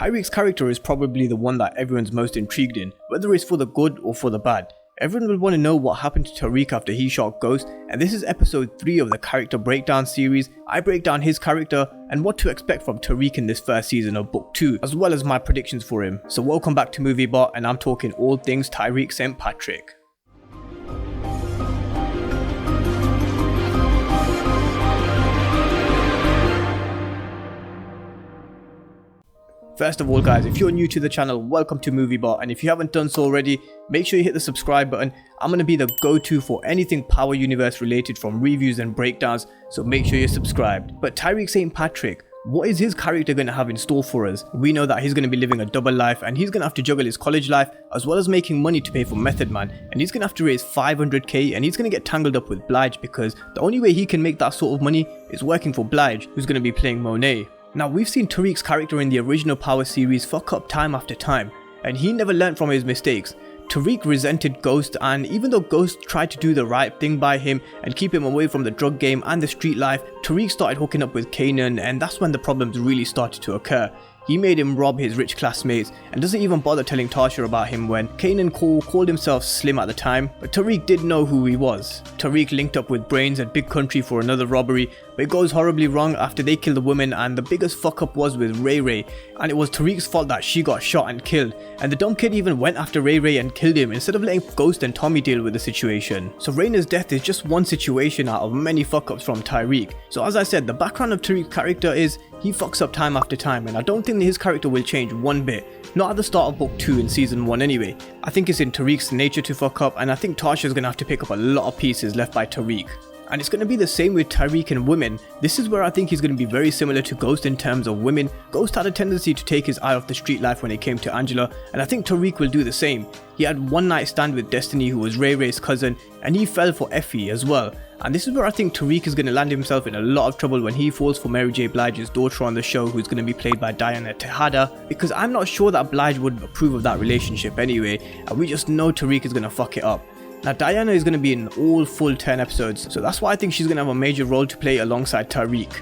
Tariq's character is probably the one that everyone's most intrigued in, whether it's for the good or for the bad. Everyone will want to know what happened to Tariq after he shot Ghost, and this is episode 3 of the character breakdown series. I break down his character and what to expect from Tariq in this first season of book 2, as well as my predictions for him. So welcome back to MovieBot, and I'm talking all things Tariq St Patrick. First of all guys, if you're new to the channel, welcome to MovieBot, and if you haven't done so already, make sure you hit the subscribe button. I'm going to be the go-to for anything Power Universe related, from reviews and breakdowns, so make sure you're subscribed. But Tariq St Patrick, what is his character going to have in store for us? We know that he's going to be living a double life, and he's going to have to juggle his college life as well as making money to pay for Method Man, and he's going to have to raise 500k, and he's going to get tangled up with Blige because the only way he can make that sort of money is working for Blige, who's going to be playing Monet. Now, we've seen Tariq's character in the original Power series fuck up time after time, and he never learnt from his mistakes. Tariq resented Ghost, and even though Ghost tried to do the right thing by him and keep him away from the drug game and the street life, Tariq started hooking up with Kanan, and that's when the problems really started to occur. He made him rob his rich classmates and doesn't even bother telling Tasha about him when Kanan called himself Slim at the time, but Tariq did know who he was. Tariq linked up with Brains and Big Country for another robbery, but it goes horribly wrong after they kill the woman, and the biggest fuck up was with Ray Ray, and it was Tariq's fault that she got shot and killed, and the dumb kid even went after Ray Ray and killed him instead of letting Ghost and Tommy deal with the situation. So Raina's death is just one situation out of many fuck ups from Tariq. So as I said, the background of Tariq's character is he fucks up time after time, and I don't think that his character will change one bit. Not at the start of book 2 in season 1 anyway. I think it's in Tariq's nature to fuck up, and I think Tasha's gonna have to pick up a lot of pieces left by Tariq. And it's going to be the same with Tariq and women. This is where I think he's going to be very similar to Ghost in terms of women. Ghost had a tendency to take his eye off the street life when it came to Angela, and I think Tariq will do the same. He had one night stand with Destiny, who was Ray Ray's cousin, and he fell for Effie as well. And this is where I think Tariq is going to land himself in a lot of trouble when he falls for Mary J Blige's daughter on the show, who's going to be played by TEJADA, because I'm not sure that Blige would approve of that relationship anyway, and we just know Tariq is going to fuck it up. Now, Diana is going to be in all full 10 episodes, so that's why I think she's going to have a major role to play alongside Tariq.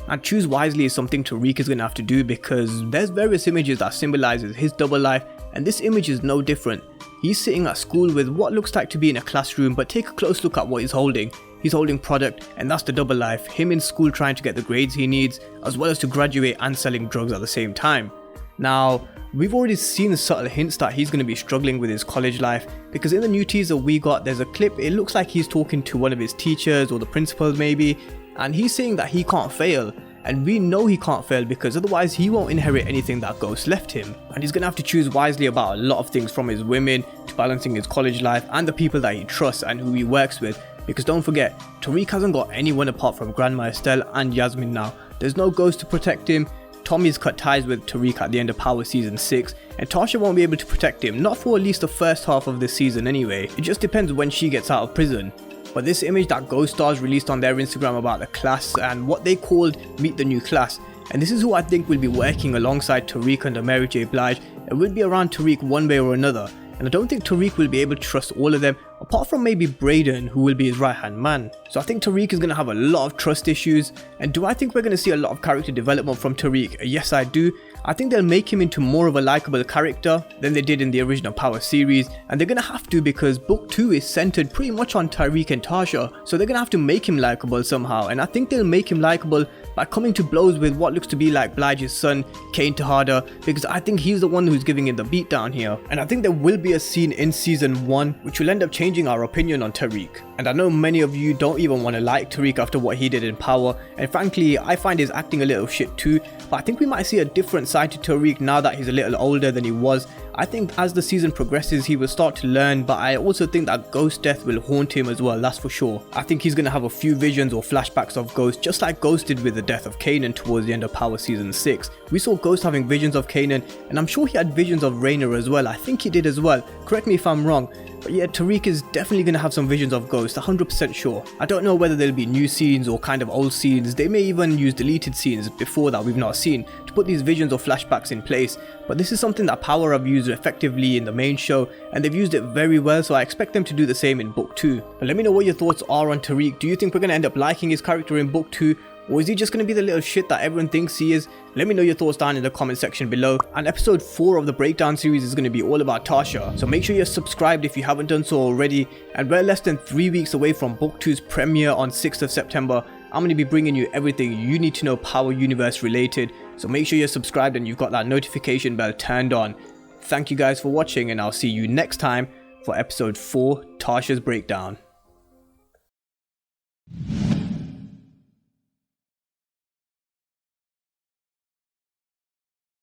And choose wisely is something Tariq is going to have to do, because there's various images that symbolizes his double life, and this image is no different. He's sitting at school with what looks like to be in a classroom, but take a close look at what he's holding. He's holding product, and that's the double life, him in school trying to get the grades he needs, as well as to graduate and selling drugs at the same time. Now, we've already seen subtle hints that he's going to be struggling with his college life, because in the new teaser we got, there's a clip, it looks like he's talking to one of his teachers or the principal maybe, and he's saying that he can't fail, and we know he can't fail because otherwise he won't inherit anything that Ghost left him, and he's going to have to choose wisely about a lot of things, from his women to balancing his college life and the people that he trusts and who he works with, because don't forget, Tariq hasn't got anyone apart from Grandma Estelle and Yasmin now. There's no Ghost to protect him. Tommy's cut ties with Tariq at the end of Power Season 6, and Tasha won't be able to protect him, not for at least the first half of this season anyway. It just depends when she gets out of prison. But this image that Ghost Starz released on their Instagram about the class and what they called Meet the New Class, and this is who I think will be working alongside Tariq under Mary J Blige, and will be around Tariq one way or another. And I don't think Tariq will be able to trust all of them, apart from maybe Braden, who will be his right hand man. So I think Tariq is going to have a lot of trust issues. And do I think we're going to see a lot of character development from Tariq? Yes, I do. I think they'll make him into more of a likable character than they did in the original Power series, and they're going to have to, because book 2 is centered pretty much on Tariq and Tasha, so they're going to have to make him likable somehow, and I think they'll make him likable by coming to blows with what looks to be like Blige's son, TEJADA, because I think he's the one who's giving him the beat down here. And I think there will be a scene in season 1 which will end up changing our opinion on Tariq. And I know many of you don't even want to like Tariq after what he did in Power, and frankly I find his acting a little shit too, but I think we might see a different side to Tariq now that he's a little older than he was. I think as the season progresses he will start to learn, but I also think that Ghost's death will haunt him as well, that's for sure. I think he's going to have a few visions or flashbacks of Ghost, just like Ghost did with the death of Kanan towards the end of Power Season 6. We saw Ghost having visions of Kanan, and I'm sure he had visions of Raina as well. I think he did as well, correct me if I'm wrong. But yeah, Tariq is definitely going to have some visions of Ghost, 100% sure. I don't know whether there'll be new scenes or kind of old scenes. They may even use deleted scenes before that we've not seen to put these visions or flashbacks in place. But this is something that Power have used effectively in the main show, and they've used it very well, so I expect them to do the same in Book 2. But let me know what your thoughts are on Tariq. Do you think we're going to end up liking his character in Book 2? Or is he just going to be the little shit that everyone thinks he is? Let me know your thoughts down in the comment section below. And episode 4 of the breakdown series is going to be all about Tasha. So make sure you're subscribed if you haven't done so already. And we're less than 3 weeks away from book 2's premiere on 6th of September. I'm going to be bringing you everything you need to know Power Universe related. So make sure you're subscribed and you've got that notification bell turned on. Thank you guys for watching, and I'll see you next time for episode 4, Tasha's breakdown.